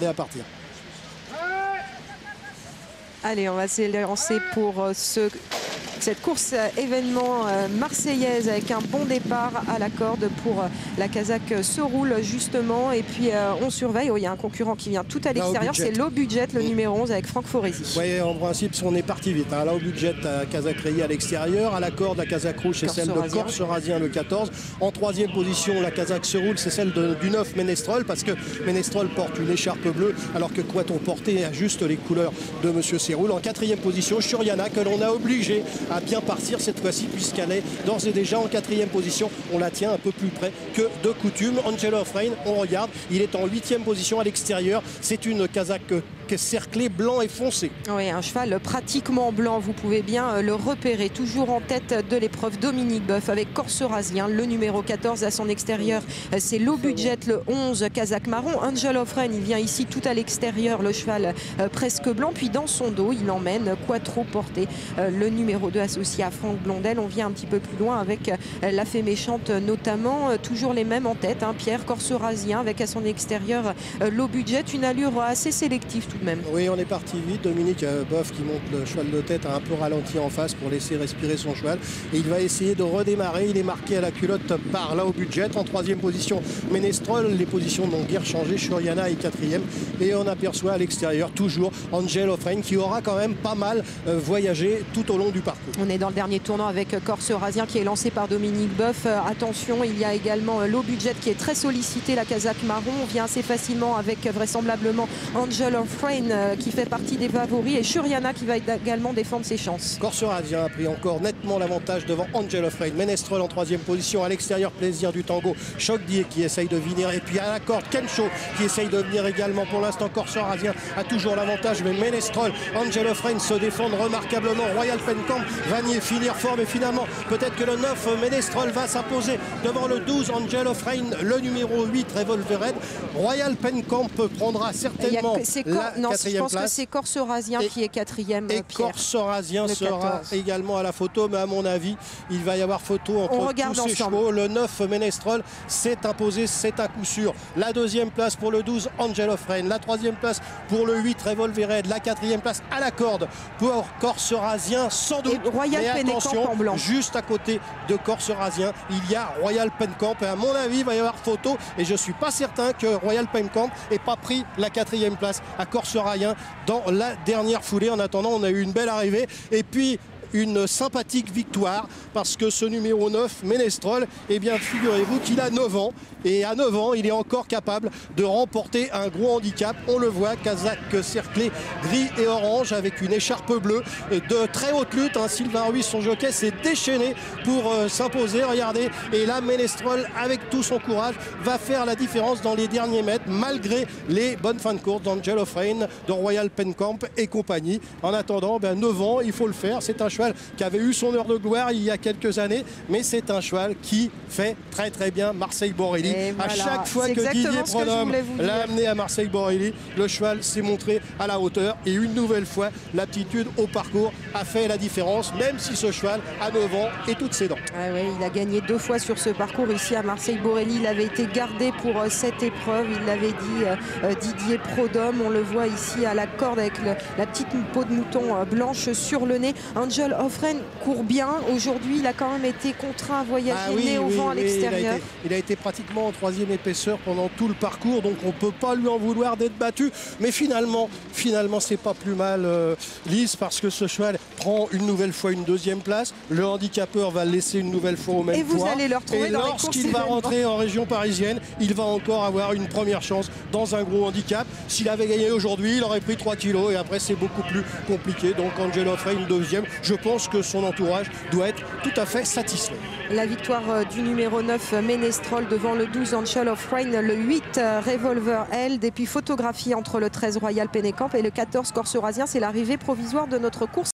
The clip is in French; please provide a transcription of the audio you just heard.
regarder à partir. Allez, on va s'élancer pour cette course événement marseillaise avec un bon départ à la corde pour la Kazakh Seroul justement. Et puis on surveille, il y a un concurrent qui vient tout à l'extérieur, c'est Low Budget, le numéro 11 avec Franck Foresi. Oui, en principe, on est parti vite. Low Budget à Kazakh Reilly à l'extérieur, à la corde la Kazakh Rouge, c'est celle de Corse-Razien le 14. En troisième position, la Kazakh Seroul, c'est celle du 9 Ménestrol, parce que Ménestrol porte une écharpe bleue alors que Quaton portait juste les couleurs de Monsieur Seroul. En quatrième position, Shuriana, que l'on a obligé à bien partir cette fois-ci puisqu'elle est d'ores et déjà en quatrième position. On la tient un peu plus près que de coutume. Angel of Rain, on regarde, il est en huitième position à l'extérieur. C'est une Kazakh cerclé blanc et foncé. Oui, un cheval pratiquement blanc, vous pouvez bien le repérer. Toujours en tête de l'épreuve, Dominique Boeuf avec Corse-Razien, le numéro 14 à son extérieur. C'est Low Budget, le 11 Kazakh marron. Angel of Rain, il vient ici tout à l'extérieur, le cheval presque blanc. Puis dans son dos, il emmène Quattro porté, le numéro 2 associé à Franck Blondel. On vient un petit peu plus loin avec la fée méchante notamment. Toujours les mêmes en tête, Pierre Corse-Razien avec à son extérieur Low Budget. Une allure assez sélective tout de même. Oui, on est parti vite. Dominique Boeuf qui monte le cheval de tête a un peu ralenti en face pour laisser respirer son cheval. Et il va essayer de redémarrer. Il est marqué à la culotte par Low Budget. En troisième position, Ménestrol. Les positions n'ont guère changé. Shuriana est quatrième. Et on aperçoit à l'extérieur toujours Angel of Rain qui aura quand même pas mal voyagé tout au long du parcours. On est dans le dernier tournant avec Corse-Razien qui est lancé par Dominique Boeuf. Attention, il y a également Low Budget qui est très sollicité, la Kazakh marron. On vient assez facilement avec vraisemblablement Angel of Rain qui fait partie des favoris et Shuriana qui va également défendre ses chances. Corse-Razien a pris encore nettement l'avantage devant Angel of Rain. Ménestrol en troisième position, à l'extérieur Plaisir du Tango, Choc Dié qui essaye de venir et puis à la corde Kencho qui essaye de venir également. Pour l'instant Corse-Razien a toujours l'avantage, mais Ménestrol, Angel of Rain se défendent remarquablement. Royal Pencamp va finir fort, mais finalement peut-être que le 9 Ménestrol va s'imposer devant le 12 Angel of Rain, le numéro 8 Revolver Red. Royal Pencamp prendra certainement la quatrième place. Je pense que c'est Corse-Razien qui est quatrième. Et Corse-Razien sera également à la photo, mais à mon avis, il va y avoir photo entre tous ces chevaux. Le 9 Ménestrol s'est imposé, c'est à coup sûr. La deuxième place pour le 12 Angel of Rain, la troisième place pour le 8 Revolver Red, la quatrième place à la corde pour Corse-Razien sans doute. Et Royal Pencamp en blanc. Juste à côté de Corse-Razien, il y a Royal Pencamp et à mon avis, il va y avoir photo et je suis pas certain que Royal Pencamp ait pas pris la quatrième place à Corse-Razien dans la dernière foulée. En attendant, on a eu une belle arrivée et puis une sympathique victoire parce que ce numéro 9 Ménestrol, eh bien figurez-vous qu'il a 9 ans et à 9 ans il est encore capable de remporter un gros handicap. On le voit, Kazakh cerclé gris et orange avec une écharpe bleue de très haute lutte. Sylvain Ruiz, son jockey, s'est déchaîné pour s'imposer, regardez, et là Ménestrol avec tout son courage va faire la différence dans les derniers mètres malgré les bonnes fins de course d'Angel of Rain, de Royal Pencamp et compagnie. En attendant, 9 ans, il faut le faire. C'est un cheval qui avait eu son heure de gloire il y a quelques années, mais c'est un cheval qui fait très très bien Marseille-Borelli. À chaque fois que Didier Pronhomme l'a amené à Marseille-Borelli, le cheval s'est montré à la hauteur et une nouvelle fois l'aptitude au parcours a fait la différence, même si ce cheval a 9 ans et toutes ses dents. Oui, il a gagné 2 fois sur ce parcours ici à Marseille-Borelli. Il avait été gardé pour cette épreuve, il l'avait dit Didier Pronhomme. On le voit ici à la corde avec la petite peau de mouton blanche sur le nez. Angel of Rain court bien. Aujourd'hui, il a quand même été contraint à voyager nez au vent à l'extérieur. Il a été pratiquement en troisième épaisseur pendant tout le parcours, donc on ne peut pas lui en vouloir d'être battu. Mais finalement, c'est pas plus mal, Lise, parce que ce cheval prend une nouvelle fois une deuxième place. Le handicapeur va le laisser une nouvelle fois au même point. Et vous allez le retrouver dans les courses. Lorsqu'il va rentrer en région parisienne, il va encore avoir une première chance dans un gros handicap. S'il avait gagné aujourd'hui, il aurait pris 3 kilos et après c'est beaucoup plus compliqué. Donc Angel of Rain deuxième. Je pense que son entourage doit être tout à fait satisfait. La victoire du numéro 9 Ménestrol devant le 12 Angel of Rain, le 8 Revolver Held et puis photographie entre le 13 Royal Pencamp et le 14 Corse-Razien. C'est l'arrivée provisoire de notre course.